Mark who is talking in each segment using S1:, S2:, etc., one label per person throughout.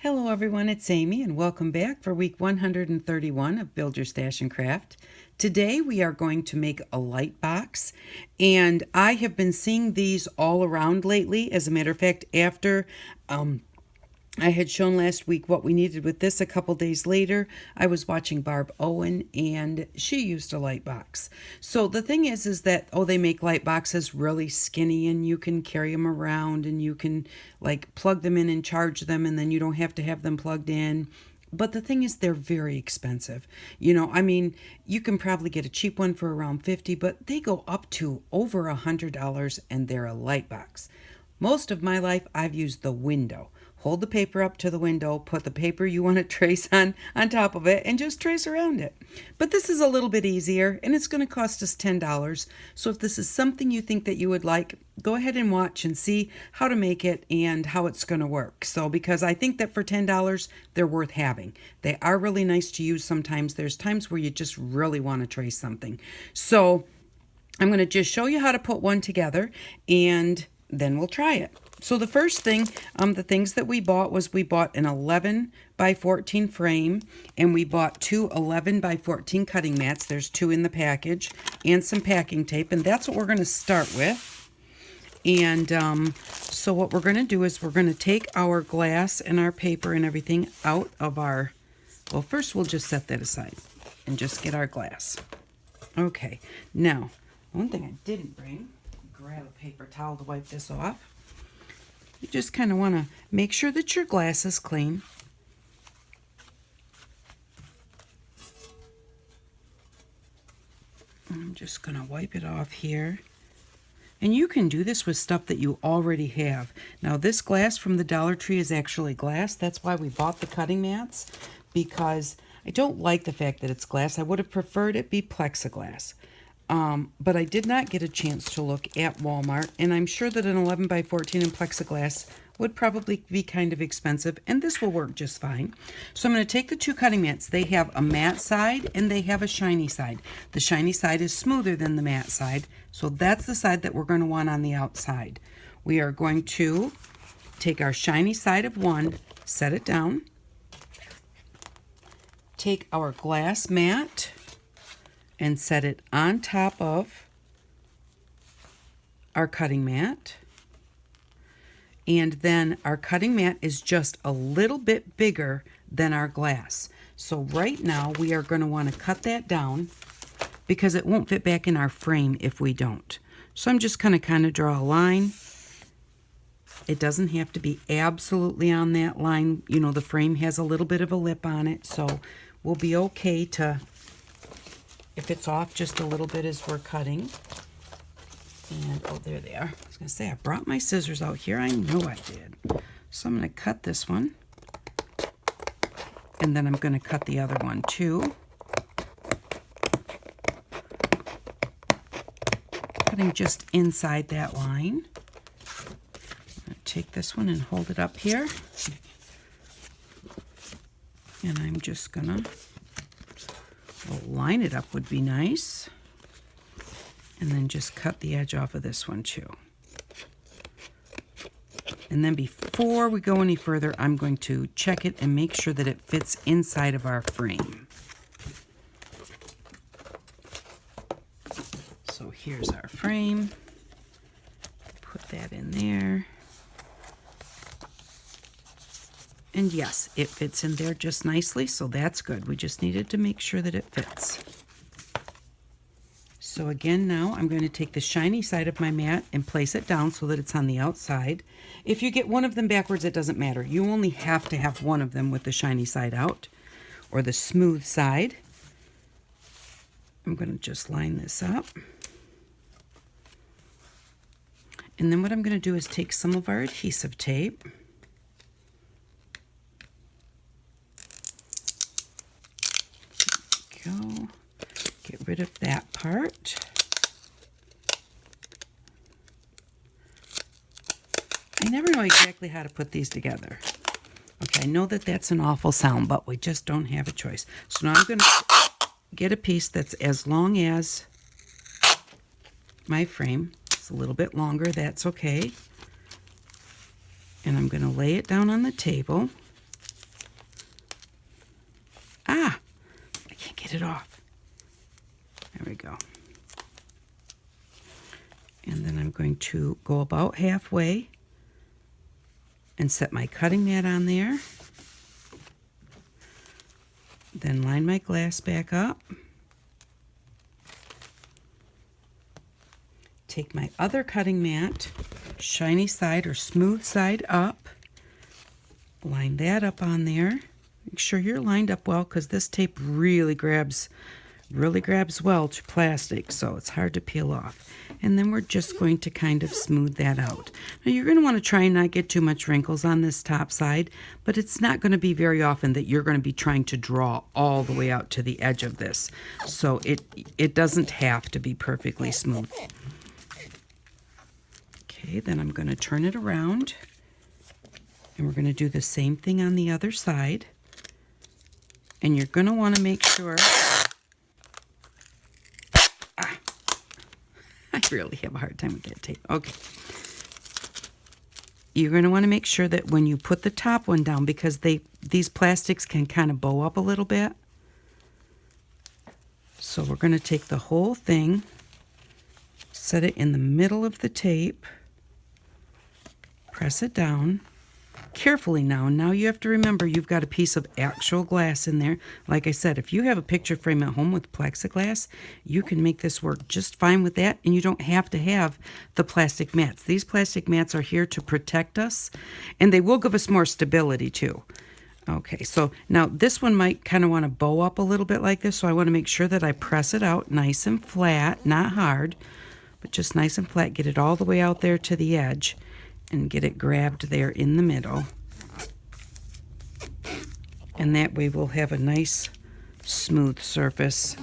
S1: Hello everyone, it's Amy and welcome back for week 131 of Build Your Stash and Craft. Today we are going to make a light box, and I have been seeing these all around lately. As a matter of fact, after I had shown last week what we needed with this, a couple days later, I was watching Barb Owen and she used a light box. So the thing is that, they make light boxes really skinny and you can carry them around and you can like plug them in and charge them, and then you don't have to have them plugged in. But the thing is, they're very expensive. You can probably get a cheap one for around $50, but they go up to over $100 and they're a light box. Most of my life, I've used the window. Hold the paper up to the window, put the paper you want to trace on top of it, and just trace around it. But this is a little bit easier, and it's going to cost us $10. So if this is something you think that you would like, go ahead and watch and see how to make it and how it's going to work. So because I think that for $10, they're worth having. They are really nice to use sometimes. There's times where you just really want to trace something. So I'm going to just show you how to put one together, and then we'll try it. So the first thing, the things that we bought was we bought an 11 by 14 frame, and we bought two 11 by 14 cutting mats. There's two in the package, and some packing tape, and that's what we're going to start with. And so what we're going to do is we're going to take our glass and our paper and everything out of our, well, first we'll just set that aside and just get our glass. Okay, now, one thing I didn't bring, grab a paper towel to wipe this off. You just kind of want to make sure that your glass is clean. I'm just going to wipe it off here. And you can do this with stuff that you already have. Now this glass from the Dollar Tree is actually glass. That's why we bought the cutting mats, because I don't like the fact that it's glass. I would have preferred it be plexiglass. But I did not get a chance to look at Walmart, and I'm sure that an 11 by 14 in plexiglass would probably be kind of expensive, and this will work just fine. So I'm going to take the two cutting mats. They have a matte side and they have a shiny side. The shiny side is smoother than the matte side, so that's the side that we're going to want on the outside. We are going to take our shiny side of one, set it down, take our glass mat, and set it on top of our cutting mat. And then our cutting mat is just a little bit bigger than our glass. So right now we are going to want to cut that down because it won't fit back in our frame if we don't. So I'm just going to kind of draw a line. It doesn't have to be absolutely on that line. You know, the frame has a little bit of a lip on it, so we'll be okay to, if it's off just a little bit as we're cutting. And, oh, there they are. I was going to say, I brought my scissors out here. I know I did. So I'm going to cut this one. And then I'm going to cut the other one too. Cutting just inside that line. I'm going to take this one and hold it up here. And I'm just going to, well, line it up would be nice. And then just cut the edge off of this one too. And then before we go any further, I'm going to check it and make sure that it fits inside of our frame. So here's our frame. Put that in there. And yes, it fits in there just nicely, so that's good. We just needed to make sure that it fits. So again, now I'm going to take the shiny side of my mat and place it down so that it's on the outside. If you get one of them backwards, it doesn't matter. You only have to have one of them with the shiny side out, or the smooth side. I'm going to just line this up. And then what I'm going to do is take some of our adhesive tape. There we go. Get rid of that part. I never know exactly how to put these together. Okay, I know that that's an awful sound, but we just don't have a choice. So now I'm going to get a piece that's as long as my frame. It's a little bit longer, that's okay. And I'm going to lay it down on the table. I can't get it off. There we go. And then I'm going to go about halfway and set my cutting mat on there. Then line my glass back up. Take my other cutting mat, shiny side or smooth side up. Line that up on there. Make sure you're lined up well because this tape really grabs well to plastic, so it's hard to peel off. And then we're just going to kind of smooth that out. Now you're going to want to try and not get too much wrinkles on this top side, but it's not going to be very often that you're going to be trying to draw all the way out to the edge of this. So it doesn't have to be perfectly smooth. Okay, then I'm going to turn it around, and we're going to do the same thing on the other side. And you're going to want to make sure... I really have a hard time with that tape. Okay. You're going to want to make sure that when you put the top one down, because these plastics can kind of bow up a little bit. So we're going to take the whole thing, set it in the middle of the tape, press it down carefully now. And now you have to remember you've got a piece of actual glass in there. Like I said, if you have a picture frame at home with plexiglass, you can make this work just fine with that, and you don't have to have the plastic mats. These plastic mats are here to protect us, and they will give us more stability too. Okay, so now this one might kind of want to bow up a little bit like this, so I want to make sure that I press it out nice and flat, not hard, but just nice and flat. Get it all the way out there to the edge and get it grabbed there in the middle. And that way we'll have a nice smooth surface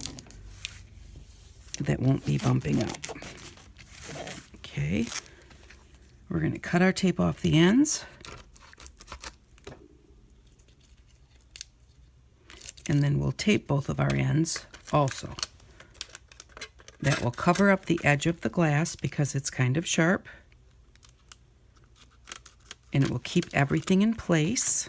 S1: that won't be bumping up. Okay, we're going to cut our tape off the ends. And then we'll tape both of our ends also. That will cover up the edge of the glass because it's kind of sharp. And it will keep everything in place.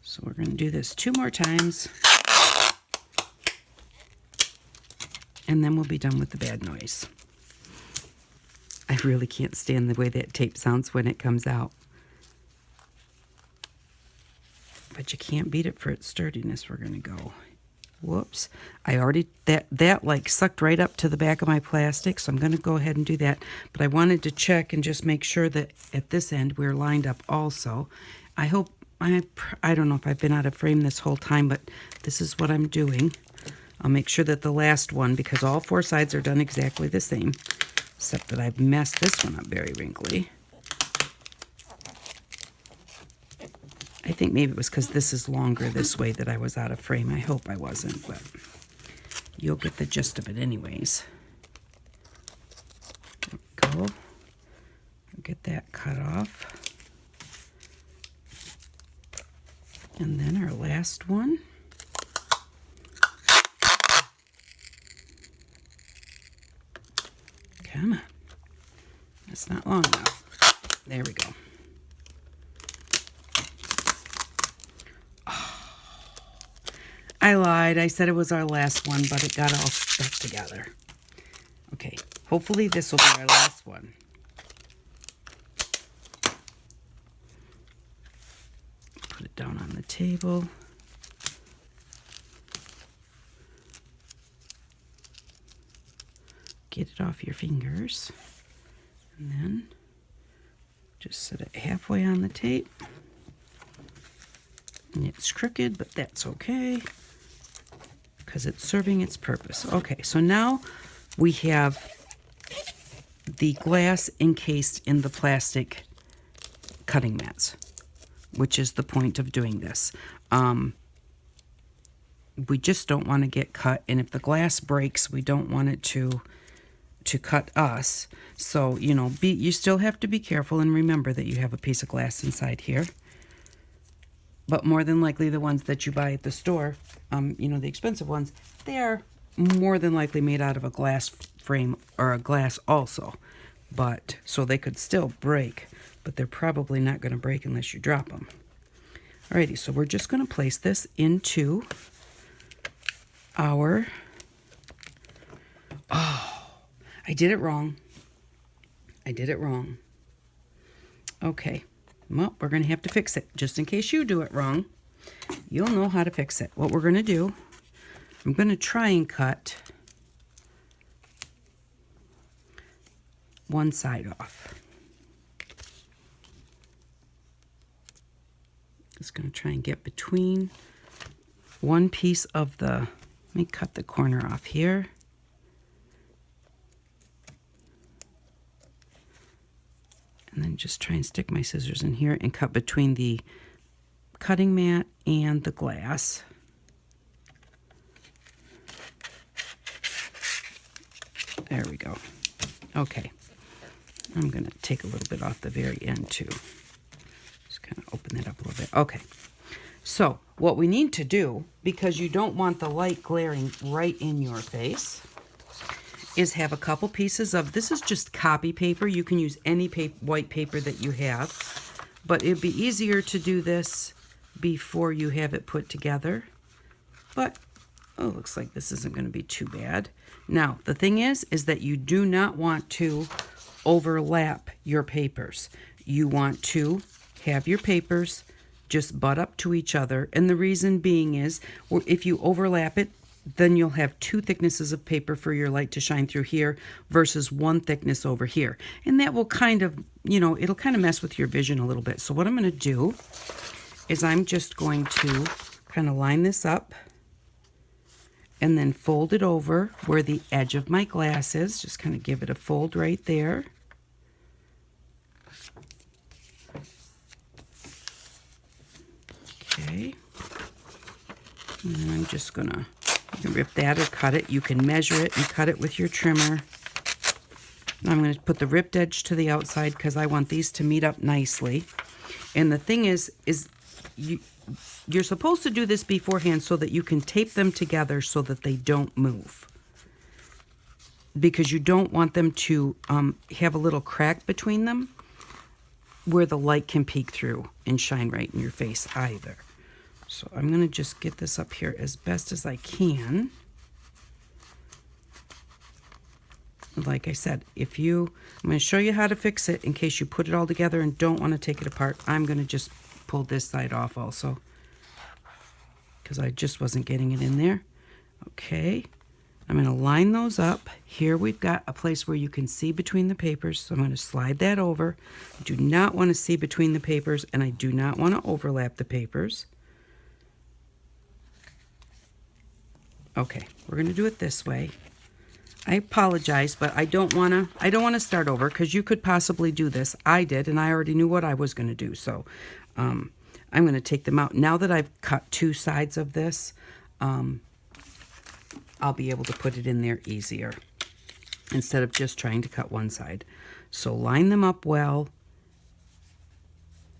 S1: So we're going to do this 2 more times. And then we'll be done with the bad noise. I really can't stand the way that tape sounds when it comes out. But you can't beat it for its sturdiness. We're going to go. Whoops. I already, that like sucked right up to the back of my plastic, so I'm going to go ahead and do that. But I wanted to check and just make sure that at this end we're lined up also. I hope, I don't know if I've been out of frame this whole time, but this is what I'm doing. I'll make sure that the last one, because all 4 sides are done exactly the same, except that I've messed this one up very wrinkly. I think maybe it was because this is longer this way that I was out of frame. I hope I wasn't, but you'll get the gist of it anyways. There we go. Get that cut off. And then our last one. Come on. That's not long enough. There we go. I lied. I said it was our last one, but it got all stuck together. Okay, hopefully this will be our last one. Put it down on the table. Get it off your fingers. And then just set it halfway on the tape. And it's crooked, but that's okay, because it's serving its purpose. Okay, so now we have the glass encased in the plastic cutting mats, which is the point of doing this. We just don't want to get cut, and if the glass breaks, we don't want it to cut us. So, you know, you still have to be careful and remember that you have a piece of glass inside here. But more than likely the ones that you buy at the store, you know, the expensive ones, they are more than likely made out of a glass frame or a glass also. But, so they could still break, but they're probably not going to break unless you drop them. Alrighty, so we're just going to place this into our... Oh, I did it wrong. I did it wrong. Okay, well, we're going to have to fix it. Just in case you do it wrong, you'll know how to fix it. What we're going to do, I'm going to try and cut one side off. Just going to try and get between one piece of the, let me cut the corner off here. And then just try and stick my scissors in here and cut between the cutting mat and the glass. There we go. Okay. I'm going to take a little bit off the very end too. Just kind of open that up a little bit. Okay. So what we need to do, because you don't want the light glaring right in your face, is have a couple pieces of, this is just copy paper. You can use any white paper that you have, but it'd be easier to do this before you have it put together. But, oh, looks like this isn't going to be too bad. Now, the thing is that you do not want to overlap your papers. You want to have your papers just butt up to each other. And the reason being is, if you overlap it, then you'll have two thicknesses of paper for your light to shine through here versus one thickness over here. And that will kind of, it'll kind of mess with your vision a little bit. So what I'm going to do is I'm just going to kind of line this up and then fold it over where the edge of my glass is. Just kind of give it a fold right there. Okay. And then I'm just going to, you can rip that or cut it. You can measure it and cut it with your trimmer. I'm going to put the ripped edge to the outside because I want these to meet up nicely. And the thing is you're supposed to do this beforehand so that you can tape them together so that they don't move. Because you don't want them to have a little crack between them where the light can peek through and shine right in your face either. So I'm going to just get this up here as best as I can. Like I said, I'm going to show you how to fix it in case you put it all together and don't want to take it apart. I'm going to just pull this side off also because I just wasn't getting it in there. Okay, I'm going to line those up. Here we've got a place where you can see between the papers, so I'm going to slide that over. I do not want to see between the papers, and I do not want to overlap the papers. Okay, we're going to do it this way. I apologize, but I don't want to start over because you could possibly do this. I did, and I already knew what I was going to do. So I'm going to take them out. Now that I've cut two sides of this, I'll be able to put it in there easier instead of just trying to cut one side. So line them up well.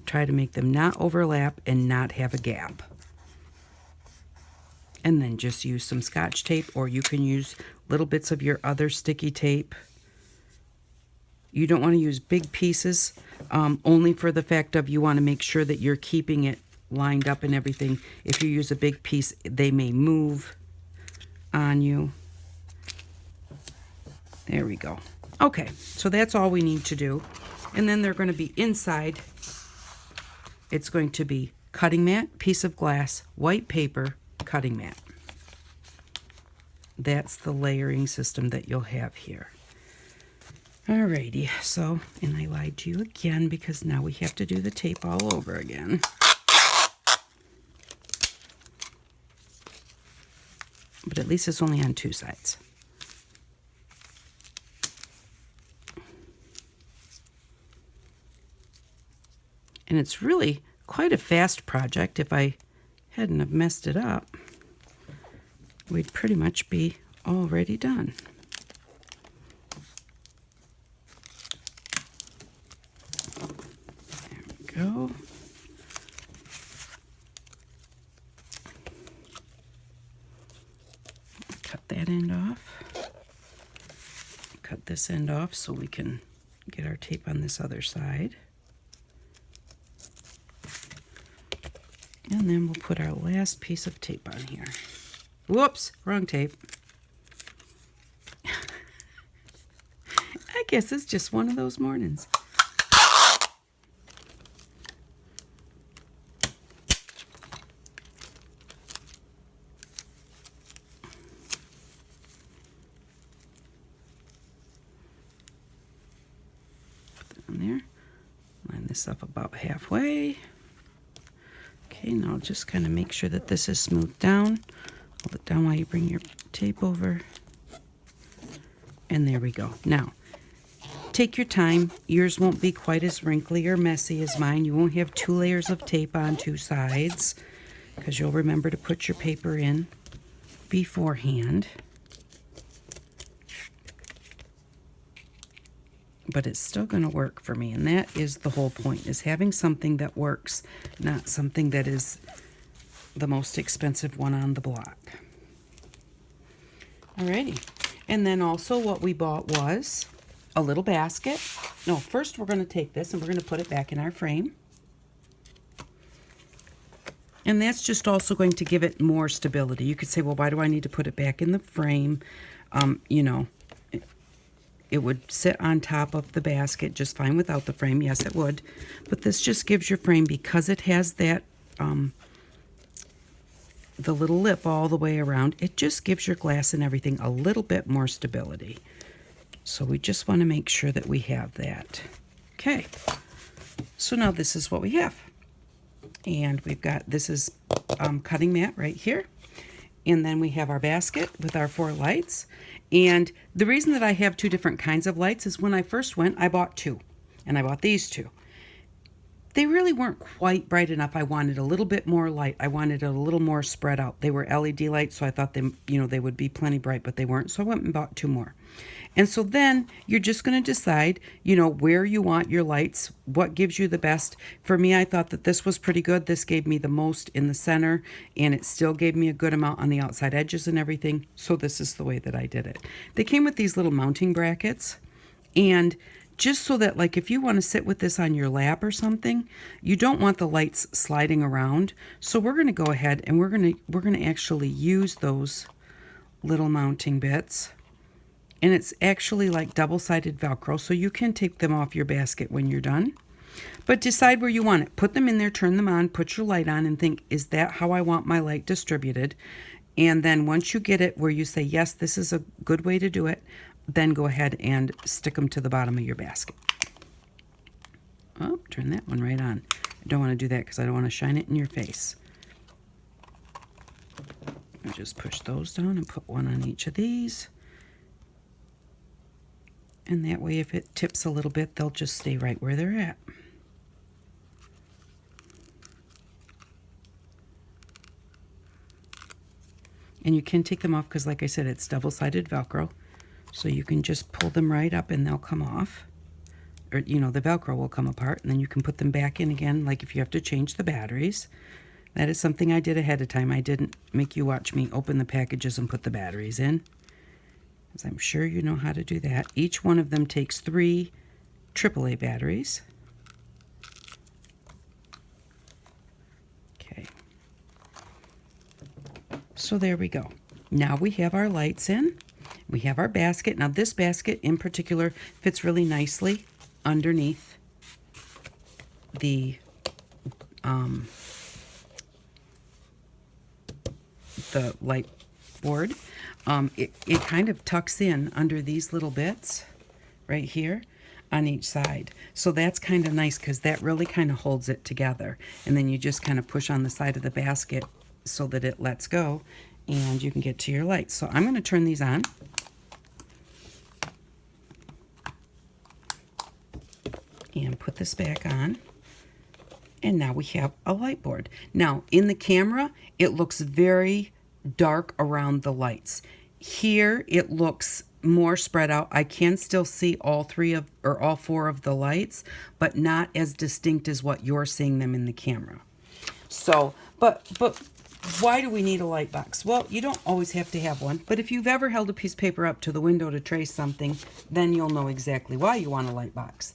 S1: Try to make them not overlap and not have a gap. And then just use some Scotch tape, or you can use little bits of your other sticky tape. You don't want to use big pieces, only for the fact of you want to make sure that you're keeping it lined up and everything. If you use a big piece, they may move on you. There we go. Okay, so that's all we need to do. And then they're going to be inside. It's going to be cutting mat, piece of glass, white paper, cutting mat. That's the layering system that you'll have here. Alrighty, so, and I lied to you again because now we have to do the tape all over again. But at least it's only on two sides. And it's really quite a fast project. If I hadn't have messed it up, we'd pretty much be already done. There we go. Cut that end off. Cut this end off so we can get our tape on this other side. And then we'll put our last piece of tape on here. Whoops, wrong tape. I guess it's just one of those mornings. Put that on there. Line this up about halfway. Okay, now just kind of make sure that this is smoothed down. Hold it down while you bring your tape over. And there we go. Now, take your time. Yours won't be quite as wrinkly or messy as mine. You won't have 2 layers of tape on 2 sides because you'll remember to put your paper in beforehand. But it's still going to work for me, and that is the whole point, is having something that works, not something that is the most expensive one on the block. Alrighty, and then also what we bought was a little basket. No, first we're going to take this and we're going to put it back in our frame. And that's just also going to give it more stability. You could say, well, why do I need to put it back in the frame? You know, it would sit on top of the basket just fine without the frame. Yes, it would. But this just gives your frame, because it has that, the little lip all the way around, it just gives your glass and everything a little bit more stability. So we just want to make sure that we have that. Okay, so now this is what we have. And we've got, this is cutting mat right here. And then we have our basket with our 4 lights. And the reason that I have 2 different kinds of lights is when I first went, I bought 2. And I bought these 2. They really weren't quite bright enough. I wanted a little bit more light. I wanted it a little more spread out. They were LED lights, so I thought they, they would be plenty bright, but they weren't. So I went and bought 2 more. And so then you're just going to decide, where you want your lights, what gives you the best. For me, I thought that this was pretty good. This gave me the most in the center, and it still gave me a good amount on the outside edges and everything. So this is the way that I did it. They came with these little mounting brackets, and just so that, like, if you want to sit with this on your lap or something, you don't want the lights sliding around. So we're going to go ahead and we're going to actually use those little mounting bits. And it's actually like double-sided Velcro, so you can take them off your basket when you're done. But decide where you want it. Put them in there, turn them on, put your light on, and think, is that how I want my light distributed? And then once you get it where you say, yes, this is a good way to do it, then go ahead and stick them to the bottom of your basket. Oh, turn that one right on. I don't want to do that because I don't want to shine it in your face. I'll just push those down and put one on each of these. And that way, if it tips a little bit, they'll just stay right where they're at. And you can take them off because, like I said, it's double-sided Velcro. So you can just pull them right up and they'll come off. Or, the Velcro will come apart, and then you can put them back in again, like if you have to change the batteries. That is something I did ahead of time. I didn't make you watch me open the packages and put the batteries in, as I'm sure you know how to do that. Each one of them takes 3 AAA batteries. Okay. So there we go. Now we have our lights in. We have our basket. Now this basket in particular fits really nicely underneath the light board. It kind of tucks in under these little bits right here on each side. So that's kind of nice because that really kind of holds it together. And then you just kind of push on the side of the basket so that it lets go and you can get to your lights. So I'm going to turn these on. And put this back on. And now we have a light board. Now in the camera, it looks very dark around the lights. Here it looks more spread out. I can still see all 4 of the lights, but not as distinct as what you're seeing them in the camera. So, but why do we need a light box? Well, you don't always have to have one, but if you've ever held a piece of paper up to the window to trace something, then you'll know exactly why you want a light box.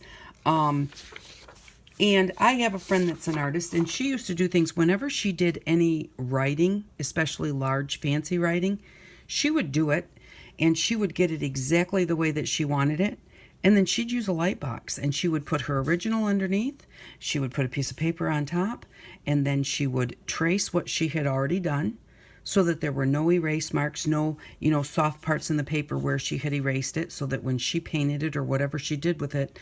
S1: And I have a friend that's an artist, and she used to do things whenever she did any writing, especially large, fancy writing, she would do it, and she would get it exactly the way that she wanted it. And then she'd use a light box, and she would put her original underneath. She would put a piece of paper on top, and then she would trace what she had already done so that there were no erase marks, no, soft parts in the paper where she had erased it, so that when she painted it or whatever she did with it,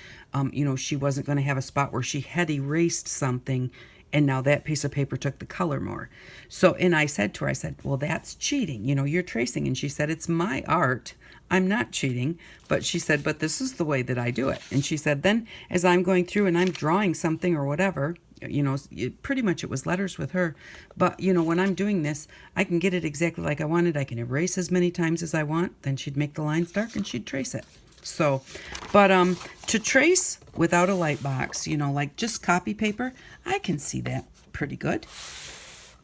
S1: she wasn't going to have a spot where she had erased something and now that piece of paper took the color more. So, and I said to her, well, that's cheating. You're tracing. And she said, it's my art. I'm not cheating. But she said, but this is the way that I do it. And she said, then as I'm going through and I'm drawing something or whatever, pretty much it was letters with her. But, when I'm doing this, I can get it exactly like I wanted. I can erase as many times as I want. Then she'd make the lines dark and she'd trace it. So, but to trace without a light box, like just copy paper, I can see that pretty good.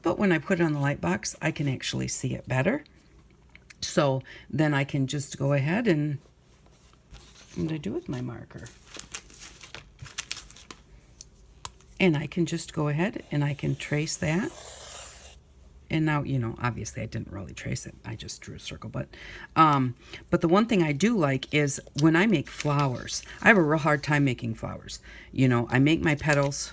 S1: But when I put it on the light box, I can actually see it better. So then I can just go ahead and what do I do with my marker? And I can just go ahead and I can trace that. And now, obviously I didn't really trace it. I just drew a circle. But the one thing I do like is when I make flowers, I have a real hard time making flowers. I make my petals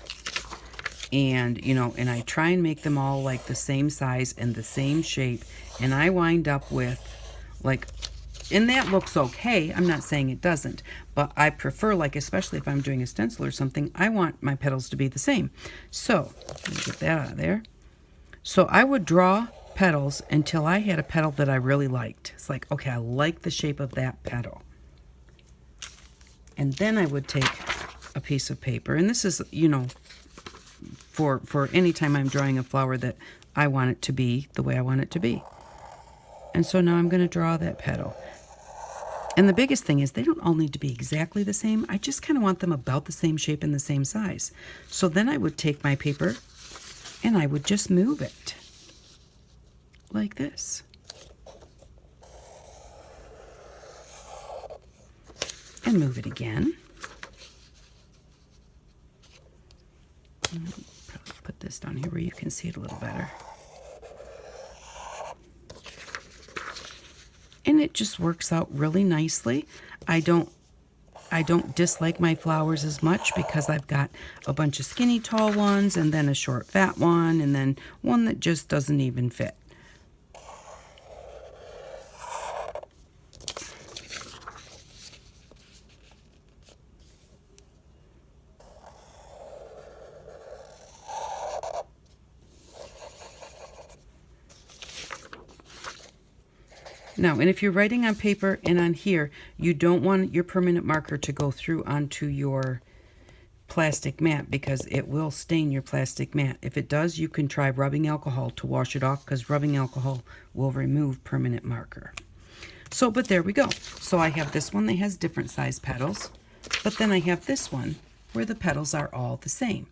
S1: and, and I try and make them all like the same size and the same shape. And I wind up with like, and that looks okay. I'm not saying it doesn't, but I prefer, like, especially if I'm doing a stencil or something, I want my petals to be the same. So let me get that out of there. So I would draw petals until I had a petal that I really liked. It's like, okay, I like the shape of that petal. And then I would take a piece of paper, and this is, for any time I'm drawing a flower that I want it to be the way I want it to be. And so now I'm going to draw that petal. And the biggest thing is they don't all need to be exactly the same. I just kind of want them about the same shape and the same size. So then I would take my paper and I would just move it like this. And move it again. Probably put this down here where you can see it a little better. And it just works out really nicely. I don't dislike my flowers as much because I've got a bunch of skinny tall ones and then a short fat one and then one that just doesn't even fit. Now, and if you're writing on paper and on here, you don't want your permanent marker to go through onto your plastic mat because it will stain your plastic mat. If it does, you can try rubbing alcohol to wash it off because rubbing alcohol will remove permanent marker. So, but there we go. So I have this one that has different size petals, but then I have this one where the petals are all the same.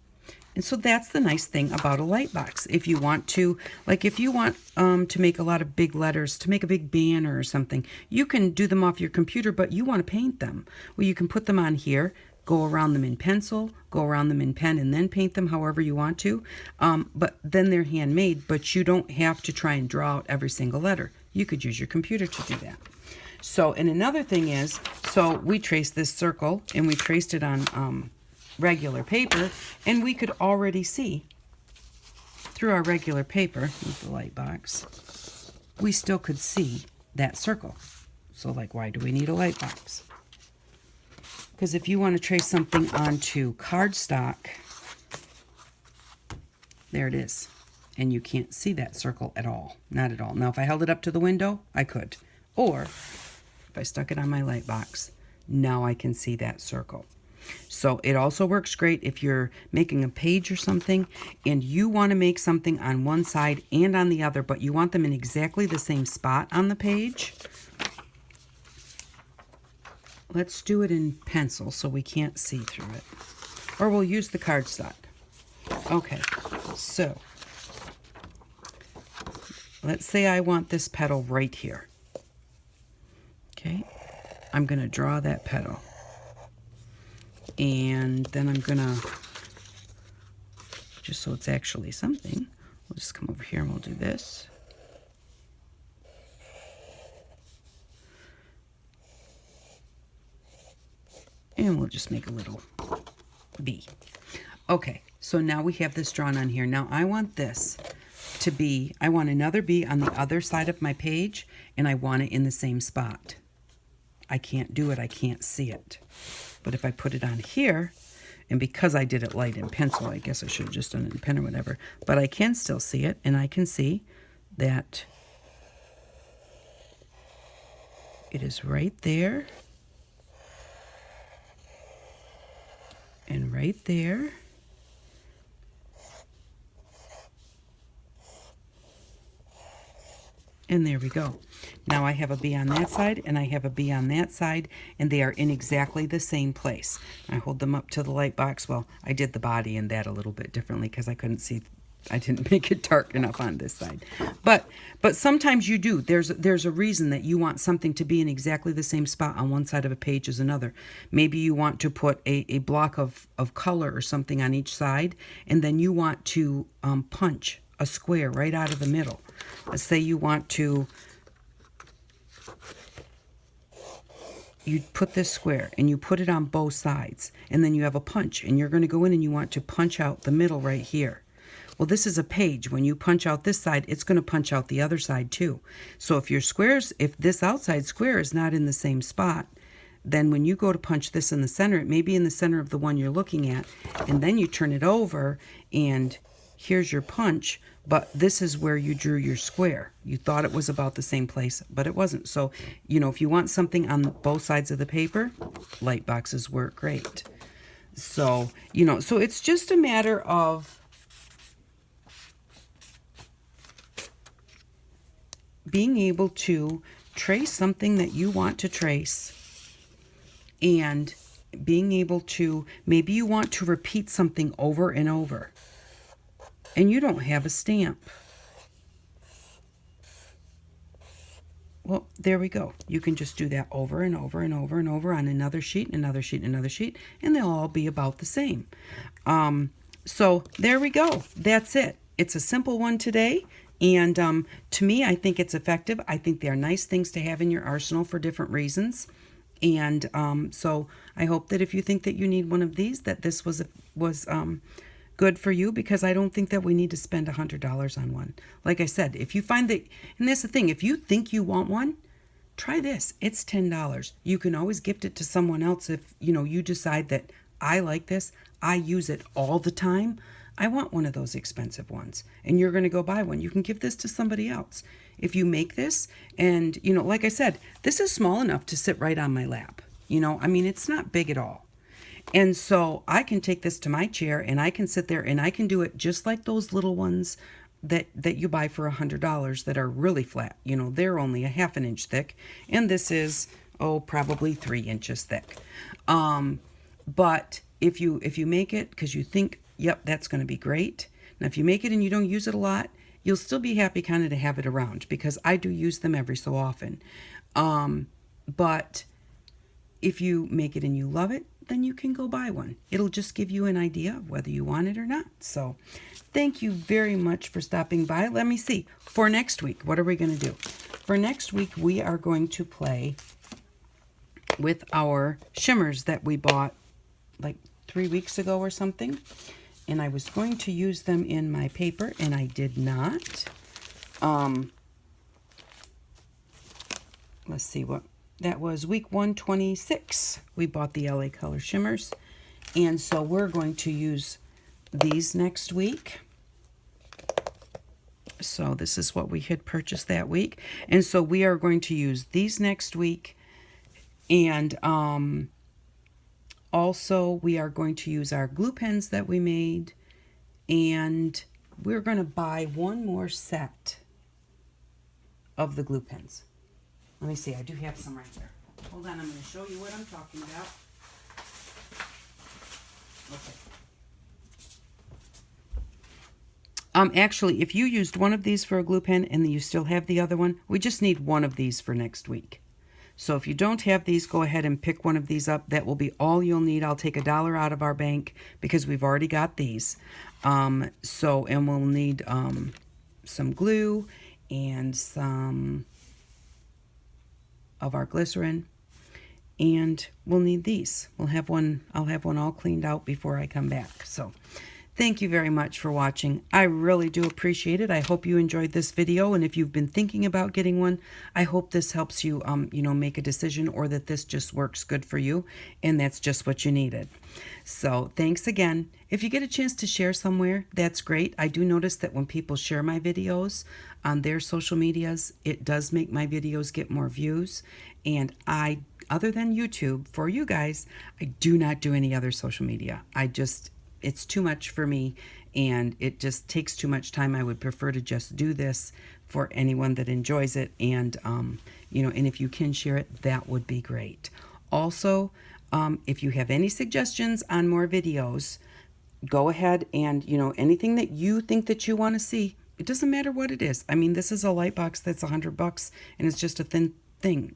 S1: And so that's the nice thing about a light box. If you want to, like if you want to make a lot of big letters, to make a big banner or something, you can do them off your computer, but you want to paint them. Well, you can put them on here, go around them in pencil, go around them in pen, and then paint them however you want to. But then they're handmade, but you don't have to try and draw out every single letter. You could use your computer to do that. So, and another thing is, so we traced this circle, and we traced it on regular paper, and we could already see through our regular paper, with the light box, we still could see that circle. So like, why do we need a light box? Because if you want to trace something onto cardstock, there it is. And you can't see that circle at all. Not at all. Now, if I held it up to the window, I could. Or if I stuck it on my light box, now I can see that circle. So it also works great if you're making a page or something and you want to make something on one side and on the other, but you want them in exactly the same spot on the page. Let's do it in pencil so we can't see through it. Or we'll use the cardstock. Okay, so let's say I want this petal right here. Okay, I'm going to draw that petal. And then I'm going to just so it's actually something. We'll just come over here and we'll do this. And we'll just make a little bee. Okay, so now we have this drawn on here. Now I want this to be, I want another bee on the other side of my page, and I want it in the same spot. I can't do it, I can't see it. But if I put it on here, and because I did it light in pencil, I guess I should have just done it in pen or whatever, but I can still see it, and I can see that it is right there, and right there. And there we go. Now I have a bee on that side and I have a bee on that side, and they are in exactly the same place. I hold them up to the light box. Well, I did the body and that a little bit differently because I couldn't see. I didn't make it dark enough on this side. But sometimes you do. There's a reason that you want something to be in exactly the same spot on one side of a page as another. Maybe you want to put a block of color or something on each side, and then you want to punch a square right out of the middle. Let's say you want to, you put this square and you put it on both sides, and then you have a punch, and you're going to go in and you want to punch out the middle right here. Well, this is a page. When you punch out this side, it's going to punch out the other side too. So if your squares, if this outside square is not in the same spot, then when you go to punch this in the center, it may be in the center of the one you're looking at, and then you turn it over and here's your punch, but this is where you drew your square. You thought it was about the same place, but it wasn't. So, you know, if you want something on both sides of the paper, light boxes work great. So, you know, so it's just a matter of being able to trace something that you want to trace, and being able to, maybe you want to repeat something over and over, and you don't have a stamp. Well, there we go. You can just do that over and over and over and over on another sheet, another sheet, another sheet, and they'll all be about the same. So there we go. That's it. It's a simple one today. And to me, I think it's effective. I think they are nice things to have in your arsenal for different reasons. And so I hope that if you think that you need one of these, that this was good for you, because I don't think that we need to spend $100 on one. Like I said, if you find that, and that's the thing, if you think you want one, try this. It's $10. You can always gift it to someone else if, you know, you decide that I like this, I use it all the time, I want one of those expensive ones, and you're going to go buy one. You can give this to somebody else. If you make this, and, you know, like I said, this is small enough to sit right on my lap. You know, I mean, it's not big at all. And so I can take this to my chair and I can sit there and I can do it just like those little ones that you buy for $100 that are really flat. You know, they're only a ½ inch thick, and this is, oh, probably 3 inches thick. But if you make it because you think, yep, that's going to be great. Now, if you make it and you don't use it a lot, you'll still be happy kind of to have it around, because I do use them every so often. But if you make it and you love it, then you can go buy one. It'll just give you an idea of whether you want it or not. So thank you very much for stopping by. Let me see. For next week, what are we going to do? For next week, we are going to play with our shimmers that we bought like 3 weeks ago or something. And I was going to use them in my paper, and I did not. Let's see what... That was week 126. We bought the LA Color Shimmers. And so we're going to use these next week. So this is what we had purchased that week. And so we are going to use these next week. And also we are going to use our glue pens that we made. And we're going to buy one more set of the glue pens. Let me see, I do have some right there. Hold on, I'm going to show you what I'm talking about. Okay. Actually, if you used one of these for a glue pen and you still have the other one, we just need one of these for next week. So if you don't have these, go ahead and pick one of these up. That will be all you'll need. I'll take $1 out of our bank because we've already got these. And we'll need some glue and some of our glycerin. And we'll need these. I'll have one all cleaned out before I come back. So thank you very much for watching. I really do appreciate it. I hope you enjoyed this video, and if you've been thinking about getting one, I hope this helps you make a decision, or that this just works good for you and that's just what you needed. So thanks again. If you get a chance to share somewhere, that's great. I do notice that when people share my videos on their social medias, it does make my videos get more views, and other than YouTube, for you guys, I do not do any other social media. It's too much for me, and it just takes too much time. I would prefer to just do this for anyone that enjoys it, and and if you can share it, that would be great. Also, if you have any suggestions on more videos, go ahead and anything that you think that you want to see. It doesn't matter what it is. I mean, this is a light box that's $100, and it's just a thin thing,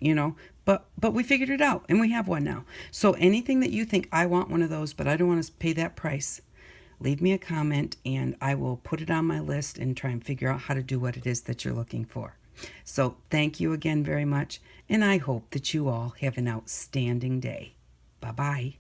S1: but we figured it out, and we have one now. So anything that you think, I want one of those, but I don't want to pay that price, leave me a comment, and I will put it on my list and try and figure out how to do what it is that you're looking for. So thank you again very much, and I hope that you all have an outstanding day. Bye-bye.